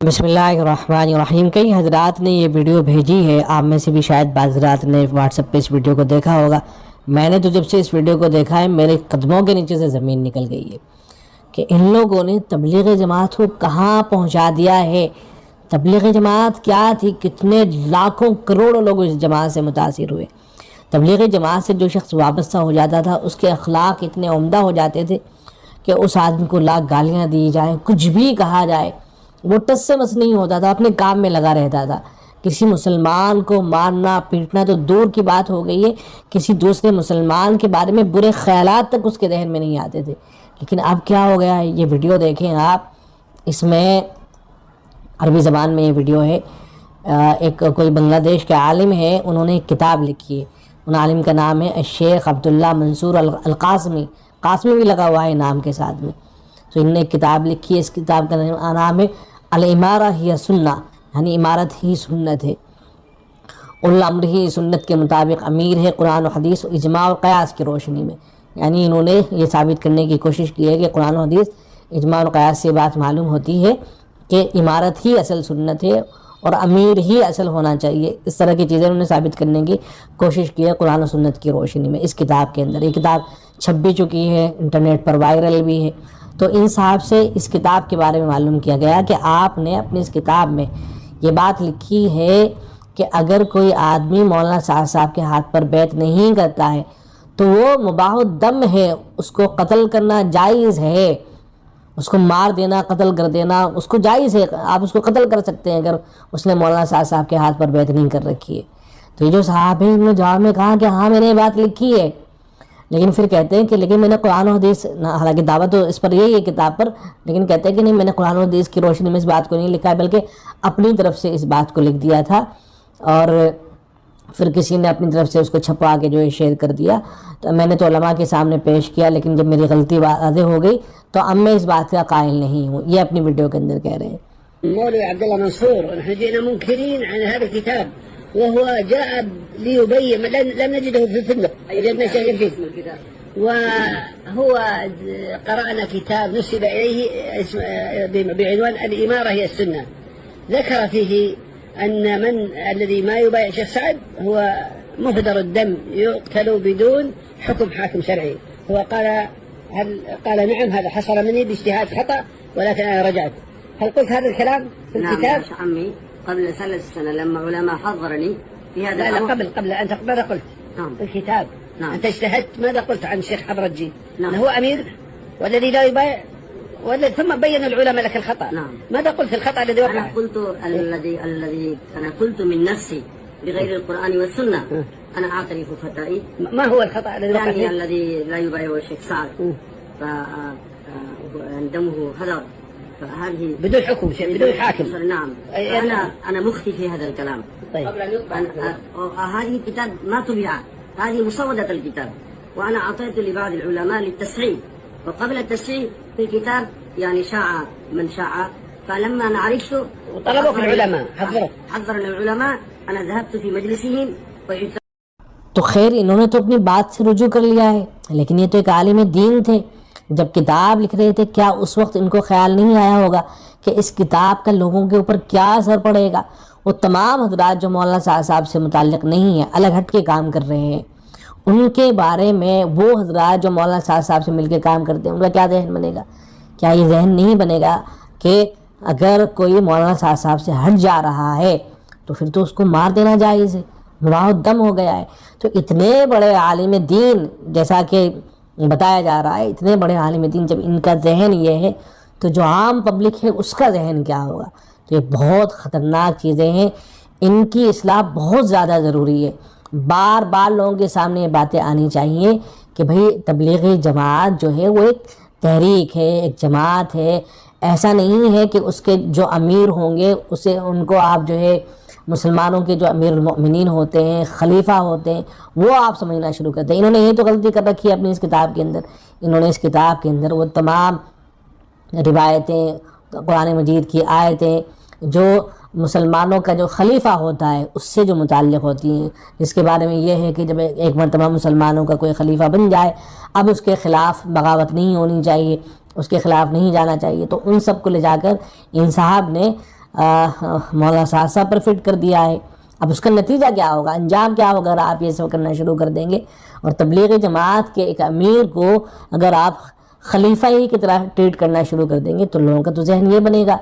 بسم اللہ الرحمن الرحیم. کئی حضرات نے یہ ویڈیو بھیجی ہے. آپ میں سے بھی شاید بعض حضرات نے واٹس ایپ پہ اس ویڈیو کو دیکھا ہوگا. میں نے تو جب سے اس ویڈیو کو دیکھا ہے میرے قدموں کے نیچے سے زمین نکل گئی ہے کہ ان لوگوں نے تبلیغ جماعت کو کہاں پہنچا دیا ہے. تبلیغ جماعت کیا تھی؟ کتنے لاکھوں کروڑوں لوگ اس جماعت سے متاثر ہوئے. تبلیغ جماعت سے جو شخص وابستہ ہو جاتا تھا اس کے اخلاق اتنے عمدہ ہو جاتے تھے کہ اس آدمی کو لاکھ گالیاں دی جائیں، کچھ بھی کہا جائے، وہ ٹس سے مس نہیں ہوتا تھا، اپنے کام میں لگا رہتا تھا. کسی مسلمان کو مارنا پیٹنا تو دور کی بات ہو گئی ہے، کسی دوسرے مسلمان کے بارے میں برے خیالات تک اس کے ذہن میں نہیں آتے تھے. لیکن اب کیا ہو گیا ہے؟ یہ ویڈیو دیکھیں آپ. اس میں عربی زبان میں یہ ویڈیو ہے. ایک کوئی بنگلہ دیش کے عالم ہے، انہوں نے ایک کتاب لکھی ہے. ان عالم کا نام ہے الشیخ عبداللہ منصور القاسمی. قاسمی بھی لگا ہوا ہے نام کے ساتھ میں. تو انہوں نے ایک کتاب لکھی ہے. اس کتاب کا نام ہے الامارہ ہی سنہ، یعنی عمارت ہی سنت ہے. الامر ہی سنت کے مطابق امیر ہے قرآن و حدیث و اجماع و قیاس کی روشنی میں. یعنی انہوں نے یہ ثابت کرنے کی کوشش کی ہے کہ قرآن و حدیث اجماع و قیاس سے بات معلوم ہوتی ہے کہ عمارت ہی اصل سنت ہے اور امیر ہی اصل ہونا چاہیے. اس طرح کی چیزیں انہوں نے ثابت کرنے کی کوشش کی ہے قرآن و سنت کی روشنی میں اس کتاب کے اندر. یہ کتاب چھپ بھی چکی ہے، انٹرنیٹ پر وائرل بھی ہے. تو ان صاحب سے اس کتاب کے بارے میں معلوم کیا گیا کہ آپ نے اپنی اس کتاب میں یہ بات لکھی ہے کہ اگر کوئی آدمی مولانا صاحب کے ہاتھ پر بیعت نہیں کرتا ہے تو وہ مباح الدم ہے، اس کو قتل کرنا جائز ہے. اس کو مار دینا، قتل کر دینا اس کو جائز ہے. آپ اس کو قتل کر سکتے ہیں اگر اس نے مولانا صاحب کے ہاتھ پر بیعت نہیں کر رکھی ہے. تو یہ جو صاحب ہیں انہوں نے جواب میں کہا کہ ہاں میں نے یہ بات لکھی ہے، لیکن پھر کہتے ہیں کہ لیکن میں نے قرآن و حدیث، حالانکہ دعویٰ تو اس پر یہی ہے کتاب پر، لیکن کہتے ہیں کہ نہیں میں نے قرآن و حدیث کی روشنی میں اس بات کو نہیں لکھا ہے بلکہ اپنی طرف سے اس بات کو لکھ دیا تھا اور پھر کسی نے اپنی طرف سے اس کو چھپا کے جو ہے شیئر کر دیا. تو میں نے تو علماء کے سامنے پیش کیا، لیکن جب میری غلطی واضح ہو گئی تو اب میں اس بات کا قائل نہیں ہوں. یہ اپنی ویڈیو کے اندر کہہ رہے ہیں. مولوي عبد الله منصور ونحن جئنا منكرين عن هذا الكتاب، وهو جاء ليبين، لم نجده في الفندق، وجدنا شيئا فيه. وهو قرأنا كتاب نسب إليه بعنوان الإمارة هي السنة، ذكر فيه أن من الذي ما يبايع شيخ سعد هو مهدر الدم يقتل بدون حكم حاكم شرعي. هو قال نعم هذا حصل مني باجتهاد خطأ ولكن أنا رجعت. هل قلت هذا الكلام في الكتاب؟ نعم يا عمي، قبل 3 سنين لما علماء حضرني في هذا لا قبل أنت ماذا قلت؟ نعم. في الكتاب. نعم. أنت اجتهدت، ماذا قلت عن الشيخ حضرجي؟ نعم. هو أمير والذي لا يبايع ثم بين العلماء لك الخطأ. نعم. ماذا قلت الخطأ الذي وقع؟ أنا قلت الذي أنا قلت من نفسي بغير القرآن والسنة. أنا أعترف خطئي. ما هو الخطأ الذي وقع يعني فيه؟ الذي لا يبايع الشيخ سعد فدمه هدر، فهذه بدون حكم شيء، بدون حاكم. نعم. أنا مخطئ في هذا الكلام. طيب. هذه الكتاب ما طبع، هذه مسودة الكتاب، وأنا أعطيت لبعض العلماء للتصحيح، وقبل التصحيح في الكتاب يعني شاع من شاع، فلما أنا عرفت وطلبوك العلماء حضرنا العلماء، أنا ذهبت في مجلسهم وجدت. تو خیر انہوں نے تو اپنی بات سے رجوع کر لیا ہے، لیکن یہ تو ایک عالم دین تھے. جب کتاب لکھ رہے تھے کیا اس وقت ان کو خیال نہیں آیا ہوگا کہ اس کتاب کا لوگوں کے اوپر کیا اثر پڑے گا؟ وہ تمام حضرات جو مولانا صاحب سے متعلق نہیں ہیں، الگ ہٹ کے کام کر رہے ہیں، ان کے بارے میں وہ حضرات جو مولانا صاحب سے مل کے کام کرتے ہیں ان کا کیا ذہن بنے گا؟ کیا یہ ذہن نہیں بنے گا کہ اگر کوئی مولانا صاحب سے ہٹ جا رہا ہے تو پھر تو اس کو مار دینا جائز ہے، مباح الدم ہو گیا ہے؟ تو اتنے بڑے عالم دین، جیسا کہ بتایا جا رہا ہے، اتنے بڑے عالم دین جب ان کا ذہن یہ ہے تو جو عام پبلک ہے اس کا ذہن کیا ہوگا؟ تو یہ بہت خطرناک چیزیں ہیں، ان کی اصلاح بہت زیادہ ضروری ہے. بار بار لوگوں کے سامنے یہ باتیں آنی چاہیے کہ بھئی تبلیغی جماعت جو ہے وہ ایک تحریک ہے، ایک جماعت ہے. ایسا نہیں ہے کہ اس کے جو امیر ہوں گے ان کو آپ جو ہے مسلمانوں کے جو امیر المؤمنین ہوتے ہیں، خلیفہ ہوتے ہیں، وہ آپ سمجھنا شروع کرتے ہیں. انہوں نے یہ تو غلطی کر رکھی ہے اپنی اس کتاب کے اندر. انہوں نے اس کتاب کے اندر وہ تمام روایتیں، قرآن مجید کی آیتیں جو مسلمانوں کا جو خلیفہ ہوتا ہے اس سے جو متعلق ہوتی ہیں، جس کے بارے میں یہ ہے کہ جب ایک مرتبہ مسلمانوں کا کوئی خلیفہ بن جائے اب اس کے خلاف بغاوت نہیں ہونی چاہیے، اس کے خلاف نہیں جانا چاہیے. تو ان سب کو لے جا کر ان صاحب نے مولانا سعد صاحب پر فٹ کر دیا ہے۔ اب اس کا نتیجہ کیا ہوگا، انجام کیا ہوگا اگر آپ یہ سب کرنا شروع کر دیں گے؟ اور تبلیغی جماعت کے ایک امیر کو اگر آپ خلیفہ ہی کی طرح ٹریٹ کرنا شروع کر دیں گے تو لوگوں کا تو ذہن یہ بنے گا،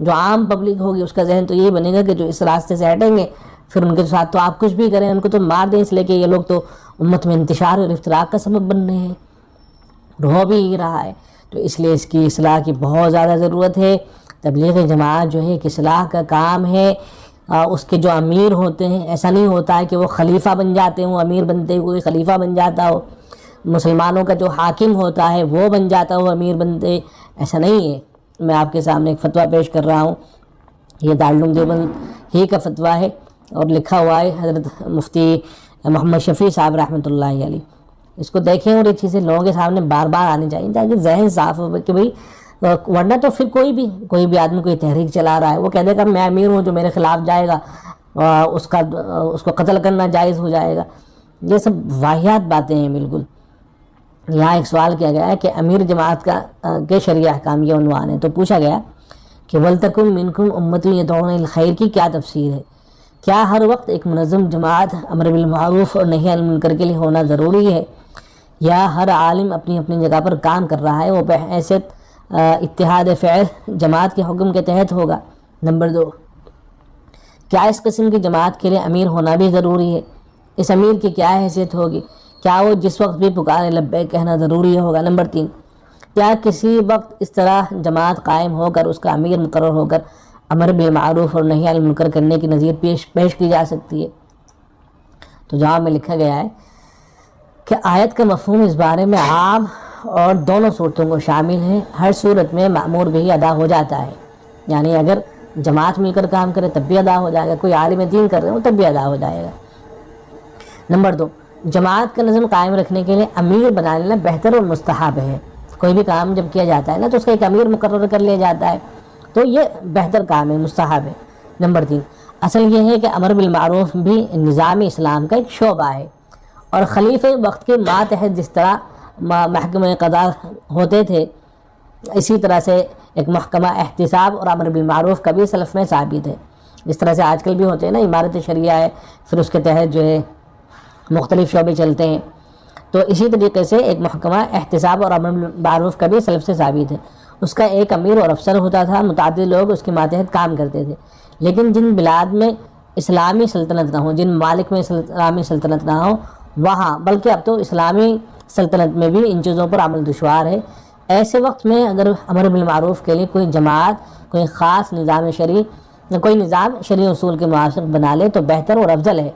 جو عام پبلک ہوگی اس کا ذہن تو یہ بنے گا کہ جو اس راستے سے ہٹیں گے پھر ان کے ساتھ تو آپ کچھ بھی کریں، ان کو تو مار دیں، اس لیے کہ یہ لوگ تو امت میں انتشار اور افتراق کا سبب بن رہے ہیں، ہو بھی ہی رہا ہے۔ تو اس لیے اس کی اصلاح کی بہت زیادہ ضرورت ہے۔ تبلیغی جماعت جو ہے ایک اصلاح کا کام ہے۔ اس کے جو امیر ہوتے ہیں، ایسا نہیں ہوتا ہے کہ وہ خلیفہ بن جاتے ہوں، امیر بنتے کوئی خلیفہ بن جاتا ہو، مسلمانوں کا جو حاکم ہوتا ہے وہ بن جاتا ہو امیر بنتے، ایسا نہیں ہے۔ میں آپ کے سامنے ایک فتویٰ پیش کر رہا ہوں، یہ دارالعلوم دیوبند ہی کا فتویٰ ہے اور لکھا ہوا ہے حضرت مفتی محمد شفیع صاحب رحمۃ اللہ علیہ۔ اس کو دیکھیں اور یہ چیزیں لوگوں کے سامنے بار بار آنی چاہیے تاکہ ذہن صاف ہو کہ بھئی، ورنہ تو پھر کوئی بھی آدمی کوئی تحریک چلا رہا ہے، وہ کہہ دے گا میں امیر ہوں، جو میرے خلاف جائے گا اس کو قتل کرنا جائز ہو جائے گا۔ یہ سب واہیات باتیں ہیں بالکل۔ یہاں ایک سوال کیا گیا ہے کہ امیر جماعت کے شرعی احکام یہ عنوان ہے، تو پوچھا گیا کہ وَلْتَكُن مِّنكُمْ أُمَّةٌ يَدْعُونَ إِلَى الْخَيْرِ کی کیا تفسیر ہے؟ کیا ہر وقت ایک منظم جماعت امر بالمعروف اور نہی عن المنکر کے لیے ہونا ضروری ہے، یا ہر عالم اپنی اپنی جگہ پر کام کر رہا ہے وہ بحیثیت اتحاد فعل جماعت کے حکم کے تحت ہوگا؟ نمبر 2، کیا اس قسم کی جماعت کے لیے امیر ہونا بھی ضروری ہے؟ اس امیر کی کیا حیثیت ہوگی؟ کیا وہ جس وقت بھی پکارے لبیک کہنا ضروری ہوگا؟ نمبر 3، کیا کسی وقت اس طرح جماعت قائم ہو کر اس کا امیر مقرر ہو کر امر بالمعروف اور نہی عن المنکر کرنے کی نظیر پیش کی جا سکتی ہے؟ تو جواب میں لکھا گیا ہے کہ آیت کا مفہوم اس بارے میں عام اور دونوں صورتوں کو شامل ہے، ہر صورت میں مأمور بھی ادا ہو جاتا ہے، یعنی اگر جماعت مل کر کام کرے تب بھی ادا ہو جائے گا، کوئی عالم دین کر رہے ہو تب بھی ادا ہو جائے گا۔ نمبر 2، جماعت کا نظم قائم رکھنے کے لیے امیر بنا لینا بہتر اور مستحب ہے۔ کوئی بھی کام جب کیا جاتا ہے نا تو اس کا ایک امیر مقرر کر لیا جاتا ہے، تو یہ بہتر کام ہے، مستحب ہے۔ نمبر 3، اصل یہ ہے کہ امر بالمعروف بھی نظام اسلام کا ایک شعبہ ہے، اور خلیفہ وقت کے ماتحت جس طرح محکمہ قضا ہوتے تھے اسی طرح سے ایک محکمہ احتساب اور امر بالمعروف کا بھی سلف میں ثابت ہے، جس طرح سے آج کل بھی ہوتے ہیں نا، عمارت شریعہ ہے پھر اس کے تحت جو ہے مختلف شعبے چلتے ہیں، تو اسی طریقے سے ایک محکمہ احتساب اور امر بالمعروف کا بھی سلف سے ثابت ہے۔ اس کا ایک امیر اور افسر ہوتا تھا، متعدد لوگ اس کے ماتحت کام کرتے تھے، لیکن جن بلاد میں اسلامی سلطنت نہ ہو، جن ممالک میں اسلامی سلطنت نہ ہو، وہاں بلکہ اب تو اسلامی سلطنت میں بھی ان چیزوں پر عمل دشوار ہے، ایسے وقت میں اگر امر بالمعروف کے لیے کوئی جماعت کوئی خاص نظام شرعی کوئی نظام شرعی اصول کے موافق بنا لے تو بہتر اور افضل ہے۔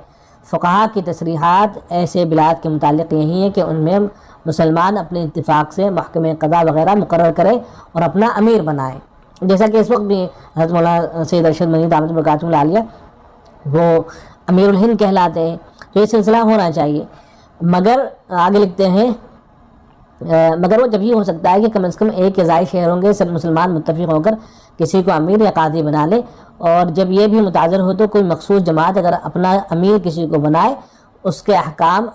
فقہا کی تصریحات ایسے بلاد کے متعلق یہی ہے کہ ان میں مسلمان اپنے اتفاق سے محکمہ قضا وغیرہ مقرر کرے اور اپنا امیر بنائے، جیسا کہ اس وقت بھی حضرت مولانا سید ارشد مدنی دامت برکاتہ العالیہ وہ امیر الہند کہلاتے ہیں، تو یہ سلسلہ ہونا چاہیے۔ مگر آگے لکھتے ہیں مگر وہ جب ہی ہو سکتا ہے کہ کم از کم ایک یا زائد شہروں کے سب مسلمان متفق ہو کر کسی کو امیر یا قاضی بنا لے، اور جب یہ بھی متعذر ہو تو کوئی مخصوص جماعت اگر اپنا امیر کسی کو بنائے، اس کے احکام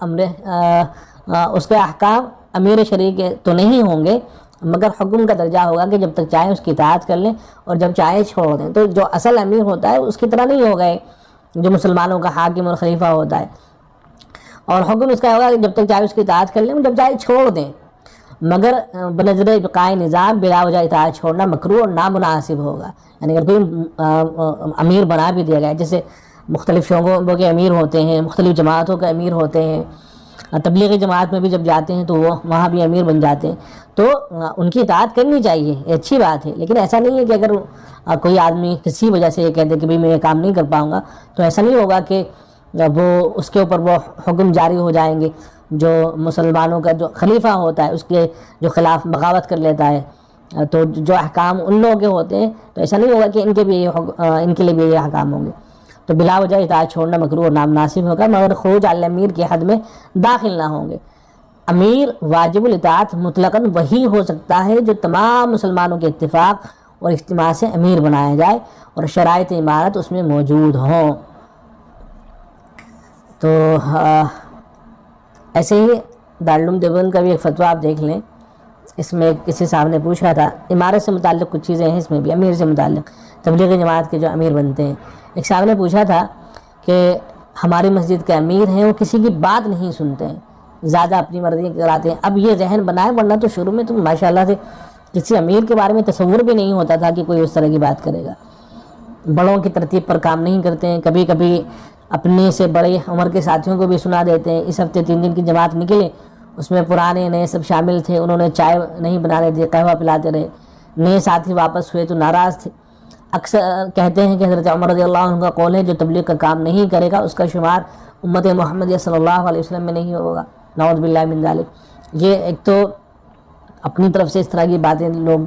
امیر شرعی کے تو نہیں ہوں گے، مگر حکم کا درجہ ہوگا کہ جب تک چاہے اس کی اطاعت کر لیں اور جب چاہے چھوڑ دیں۔ تو جو اصل امیر ہوتا ہے اس کی طرح نہیں ہوگا جو مسلمانوں کا حاکم اور خلیفہ ہوتا ہے، اور حکم اس کا ہوگا کہ جب تک چاہے اس کی اطاعت کر لیں جب چاہے چھوڑ دیں، مگر بنظر ابقاء نظام بلا وجہ اطاعت چھوڑنا مکروہ اور نامناسب ہوگا۔ یعنی اگر کوئی امیر بنا بھی دیا گیا، جیسے مختلف شعبوں کے امیر ہوتے ہیں، مختلف جماعتوں کے امیر ہوتے ہیں، تبلیغی جماعت میں بھی جب جاتے ہیں تو وہ وہاں بھی امیر بن جاتے ہیں، تو ان کی اطاعت کرنی چاہیے، یہ اچھی بات ہے، لیکن ایسا نہیں ہے کہ اگر کوئی آدمی کسی وجہ سے یہ کہہ دے کہ میں یہ کام نہیں کر پاؤں گا تو ایسا نہیں ہوگا کہ وہ اس کے اوپر وہ حکم جاری ہو جائیں گے، جو مسلمانوں کا جو خلیفہ ہوتا ہے اس کے جو خلاف بغاوت کر لیتا ہے، تو جو احکام ان لوگوں کے ہوتے ہیں تو ایسا نہیں ہوگا کہ ان کے لیے بھی یہ احکام ہوں گے، تو بلا وجہ اطاعت چھوڑنا مکروہ اور نامناسب ہوگا، مگر خروج علی الامیر کی حد میں داخل نہ ہوں گے۔ امیر واجب الاطاعت مطلقاً وہی ہو سکتا ہے جو تمام مسلمانوں کے اتفاق اور اجتماع سے امیر بنایا جائے اور شرائط امارت اس میں موجود ہوں۔ تو ایسے ہی دارالعلوم دیوبند کا بھی ایک فتویٰ آپ دیکھ لیں، اس میں کسی صاحب نے پوچھا تھا امارت سے متعلق کچھ چیزیں ہیں، اس میں بھی امیر سے متعلق تبلیغی جماعت کے جو امیر بنتے ہیں. ایک صاحب نے پوچھا تھا کہ ہماری مسجد کے امیر ہیں وہ کسی کی بات نہیں سنتے ہیں, زیادہ اپنی مرضی کراتے ہیں. اب یہ ذہن بنائے, ورنہ تو شروع میں تو ماشاءاللہ سے کسی امیر کے بارے میں تصور بھی نہیں ہوتا تھا کہ کوئی اس طرح کی بات کرے گا. بڑوں کی ترتیب پر کام نہیں کرتے ہیں, کبھی کبھی اپنے سے بڑے عمر کے ساتھیوں کو بھی سنا دیتے ہیں. اس ہفتے 3 دن کی جماعت نکلے, اس میں پرانے نئے سب شامل تھے, انہوں نے چائے نہیں بنانے دی, قہوہ پلاتے رہے. نئے ساتھی واپس ہوئے تو ناراض تھے. اکثر کہتے ہیں کہ حضرت عمر رضی اللہ عنہ کا قول ہے, جو تبلیغ کا کام نہیں کرے گا اس کا شمار امت محمدیہ صلی اللہ علیہ وسلم میں نہیں ہوگا. نعوذ باللہ من ذالک. یہ ایک تو اپنی طرف سے اس طرح کی باتیں لوگ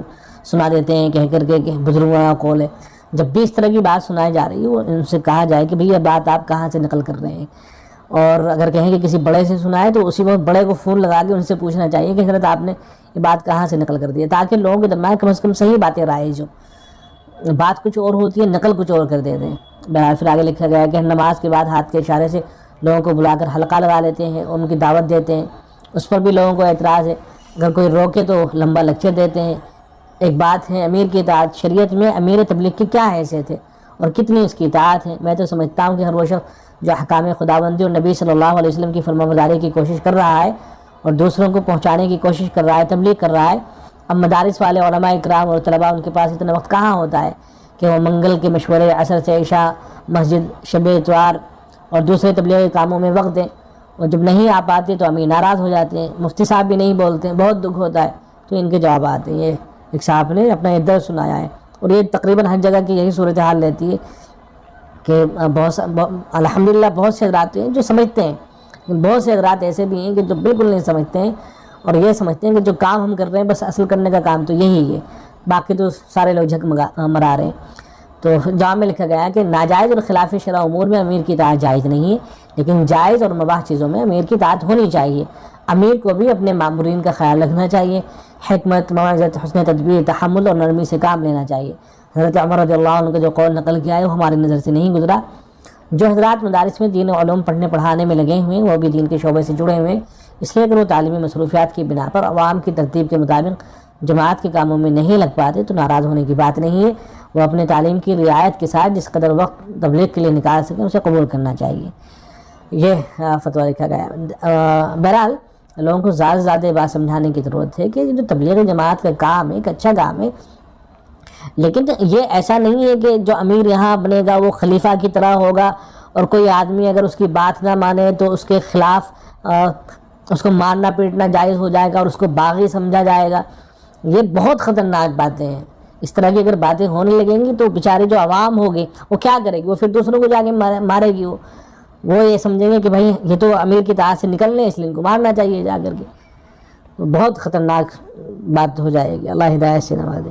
سنا دیتے ہیں کہہ کر کے کہ بزرگوں کا قول ہے. جب بھی اس طرح کی بات سنائی جا رہی ہے, وہ ان سے کہا جائے کہ بھئی یہ بات آپ کہاں سے نقل کر رہے ہیں. اور اگر کہیں کہ کسی بڑے سے سنائے تو اسی وقت بڑے کو فون لگا کے ان سے پوچھنا چاہیے کہ حضرت آپ نے یہ بات کہاں سے نقل کر دی ہے, تاکہ لوگوں کے درمیان کم از کم صحیح باتیں رائج ہوں. بات کچھ اور ہوتی ہے, نقل کچھ اور کر دیتے ہیں. بہرحال پھر آگے لکھا گیا ہے کہ نماز کے بعد ہاتھ کے اشارے سے لوگوں کو بلا کر حلقہ لگا لیتے ہیں, ان کی دعوت دیتے ہیں. اس پر بھی لوگوں کو اعتراض ہے. اگر کوئی روکے تو لمبا لیکچر دیتے ہیں. ایک بات ہے امیر کی اطاعت. شریعت میں امیر تبلیغ کی کیا حیثیت ہے اور کتنی اس کی اطاعت ہے؟ میں تو سمجھتا ہوں کہ ہر وہ شخص جو حکام خداوندی اور نبی صلی اللہ علیہ وسلم کی فرمانبرداری کی کوشش کر رہا ہے اور دوسروں کو پہنچانے کی کوشش کر رہا ہے, تبلیغ کر رہا ہے. اب مدارس والے علماء اکرام اور طلباء, ان کے پاس اتنا وقت کہاں ہوتا ہے کہ وہ منگل کے مشورے, عصر سے عشاء, مسجد, شب اتوار اور دوسرے تبلیغی کاموں میں وقت دیں. اور جب نہیں آ پاتے تو امیر ناراض ہو جاتے ہیں, مفتی صاحب بھی نہیں بولتے ہیں, بہت دکھ ہوتا ہے. تو ان کے جوابات ہیں. یہ ایک صاحب نے اپنا یہ درد سنایا ہے, اور یہ تقریباً ہر جگہ کی یہی صورتحال رہتی ہے کہ الحمدللہ بہت سے حضرات ہیں جو سمجھتے ہیں, لیکن بہت سے حضرات ایسے بھی ہیں کہ جو بالکل نہیں سمجھتے ہیں اور یہ سمجھتے ہیں کہ جو کام ہم کر رہے ہیں بس اصل کرنے کا کام تو یہی ہے, باقی تو سارے لوگ جھک مرا رہے ہیں. تو جواب میں لکھا گیا ہے کہ ناجائز اور خلاف شرع امور میں امیر کی اطاعت جائز نہیں ہے, لیکن جائز اور مباح چیزوں میں امیر کی اطاعت ہونی چاہیے. امیر کو بھی اپنے مامورین کا خیال رکھنا چاہیے, حکمت, موعظت, حسن تدبیر, تحمل اور نرمی سے کام لینا چاہیے. حضرت عمر رضی اللہ عنہ کا جو قول نقل کیا ہے وہ ہماری نظر سے نہیں گزرا. جو حضرات مدارس میں دین و علوم پڑھنے پڑھانے میں لگے ہوئے ہیں وہ بھی دین کے شعبے سے جڑے ہوئے ہیں, اس لیے اگر وہ تعلیمی مصروفیات کی بنا پر عوام کی ترتیب کے مطابق جماعت کے کاموں میں نہیں لگ پاتے تو ناراض ہونے کی بات نہیں ہے. وہ اپنے تعلیم کی رعایت کے ساتھ جس قدر وقت تبلیغ کے لیے نکال سکیں اسے قبول کرنا چاہیے. یہ فتویٰ لکھا گیا. بہرحال لوگوں کو زیادہ سے زیادہ بات سمجھانے کی ضرورت ہے کہ جو تبلیغ جماعت کا کام ہے ایک اچھا کام ہے, لیکن یہ ایسا نہیں ہے کہ جو امیر یہاں بنے گا وہ خلیفہ کی طرح ہوگا اور کوئی آدمی اگر اس کی بات نہ مانے تو اس کے خلاف اس کو مارنا پیٹنا جائز ہو جائے گا اور اس کو باغی سمجھا جائے گا. یہ بہت خطرناک باتیں ہیں. اس طرح کی اگر باتیں ہونے لگیں گی تو بیچارے جو عوام ہوگی وہ کیا کرے گی؟ وہ پھر دوسروں کو جا کے مارے گی. وہ یہ سمجھیں گے کہ بھائی یہ تو امیر کی اطاعت سے نکل رہے ہیں اس لیے ان کو مارنا چاہیے جا کر کے. بہت خطرناک بات ہو جائے گی. اللہ ہدایت سے نوازے.